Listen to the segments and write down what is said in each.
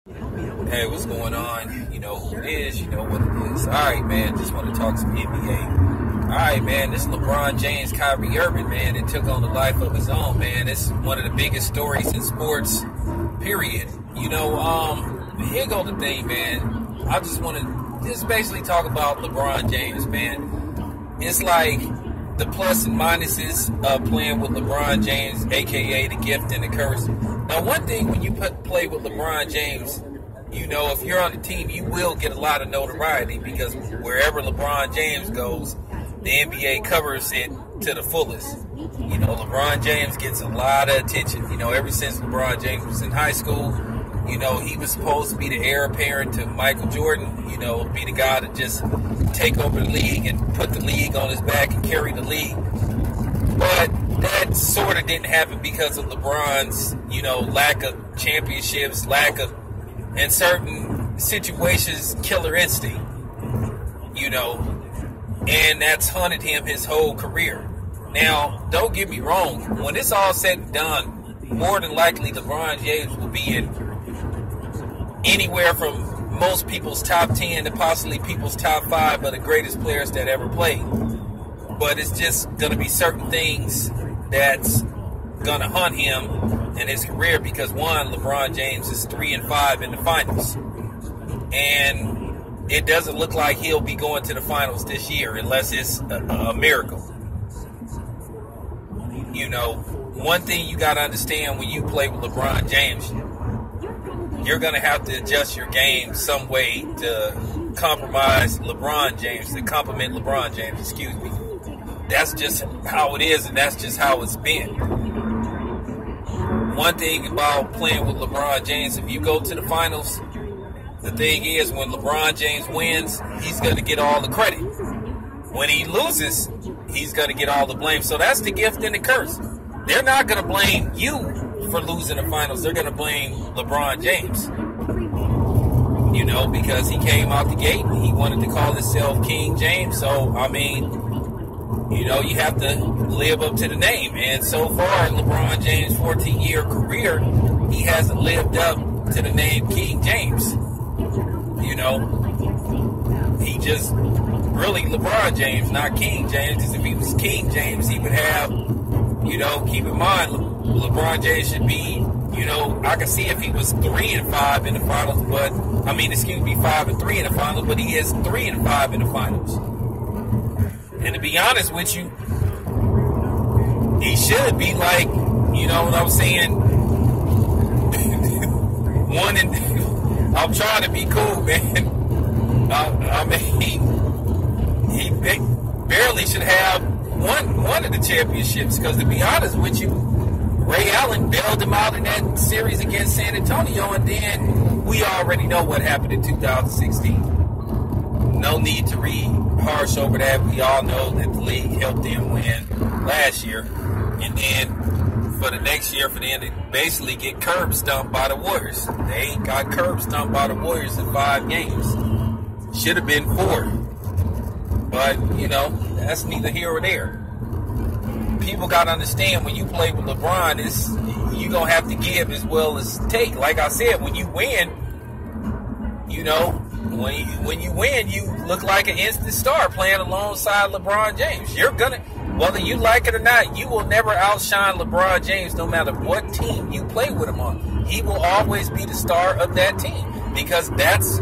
Hey, what's going on? You know who it is, you know what it is. Alright, man, just want to talk some NBA. Alright, man, this LeBron James, Kyrie Irving, man, it took on a life of his own, man. It's one of the biggest stories in sports, period. Here go the thing, man. I just want to just basically talk about LeBron James, man. It's like the plus and minuses of playing with LeBron James, a.k.a. the gift and the curse. Now, one thing when you play with LeBron James, you know, if you're on the team, you will get a lot of notoriety because wherever LeBron James goes, the NBA covers it to the fullest. You know, LeBron James gets a lot of attention. You know, ever since LeBron James was in high school, you know, he was supposed to be the heir apparent to Michael Jordan, you know, be the guy to just take over the league and put the league on his back and carry the league. But that sort of didn't happen because of LeBron's, you know, lack of championships, lack of, in certain situations, killer instinct, you know, and that's haunted him his whole career. Now, don't get me wrong, when it's all said and done, more than likely LeBron James will be in anywhere from most people's top 10 to possibly people's top 5 of the greatest players that ever played. But it's just going to be certain things that's going to haunt him in his career because, one, LeBron James is 3-5 in the finals. And it doesn't look like he'll be going to the finals this year unless it's a miracle. You know, one thing you got to understand when you play with LeBron James, you're going to have to adjust your game some way to compromise LeBron James, to complement LeBron James, excuse me. That's just how it is, and that's just how it's been. One thing about playing with LeBron James, if you go to the finals, the thing is when LeBron James wins, he's going to get all the credit. When he loses, he's going to get all the blame. So that's the gift and the curse. They're not going to blame you for losing the finals. They're going to blame LeBron James. You know, because he came out the gate and he wanted to call himself King James. So, I mean, you know, you have to live up to the name. And so far in LeBron James' 14-year career, he hasn't lived up to the name King James. You know, he just really LeBron James, not King James. Because if he was King James, he would have, you know, keep in mind, LeBron James should be, you know, I can see if he was 3-5 in the finals, but, 5-3 in the finals, but he is 3-5 in the finals. And to be honest with you, he should be like, you know what I'm saying? I'm trying to be cool, man. He barely should have one of the championships because, to be honest with you, Ray Allen bailed him out in that series against San Antonio, and then we already know what happened in 2016. No need to read harsh over that. We all know that the league helped them win last year. And then for the next year, for them to basically get curb stomped by the Warriors. They got curb stomped by the Warriors in 5 games. Should have been 4. But, you know, that's neither here or there. People got to understand when you play with LeBron, you're going to have to give as well as take. Like I said, when you win, you know, when you win, you look like an instant star playing alongside LeBron James. You're going to, whether you like it or not, you will never outshine LeBron James no matter what team you play with him on. He will always be the star of that team because that's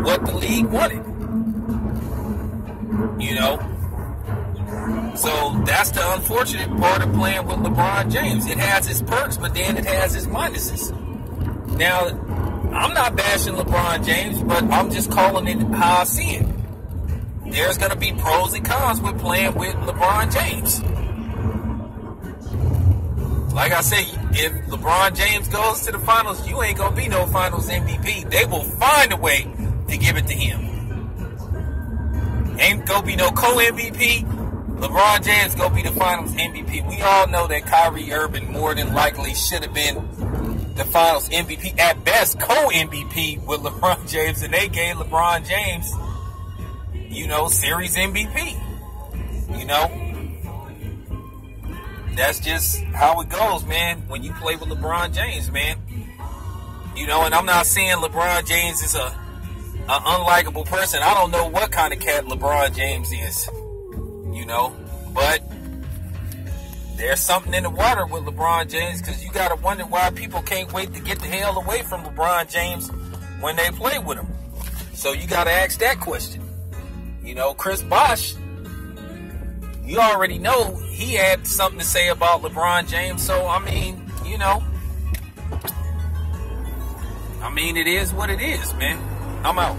what the league wanted. You know? So that's the unfortunate part of playing with LeBron James. It has its perks, but then it has its minuses. Now, I'm not bashing LeBron James, but I'm just calling it how I see it. There's going to be pros and cons with playing with LeBron James. Like I say, if LeBron James goes to the finals, you ain't going to be no finals MVP. They will find a way to give it to him. Ain't going to be no co-MVP. LeBron James going to be the finals MVP. We all know that Kyrie Irving more than likely should have been the finals MVP. At best, co-MVP with LeBron James. And they gave LeBron James, you know, series MVP. You know? That's just how it goes, man, when you play with LeBron James, man. You know, and I'm not saying LeBron James is a unlikable person. I don't know what kind of cat LeBron James is, you know, but there's something in the water with LeBron James, because you got to wonder why people can't wait to get the hell away from LeBron James when they play with him. So you got to ask that question. You know, Chris Bosh, you already know he had something to say about LeBron James. So, I mean, you know, it is what it is, man. I'm out.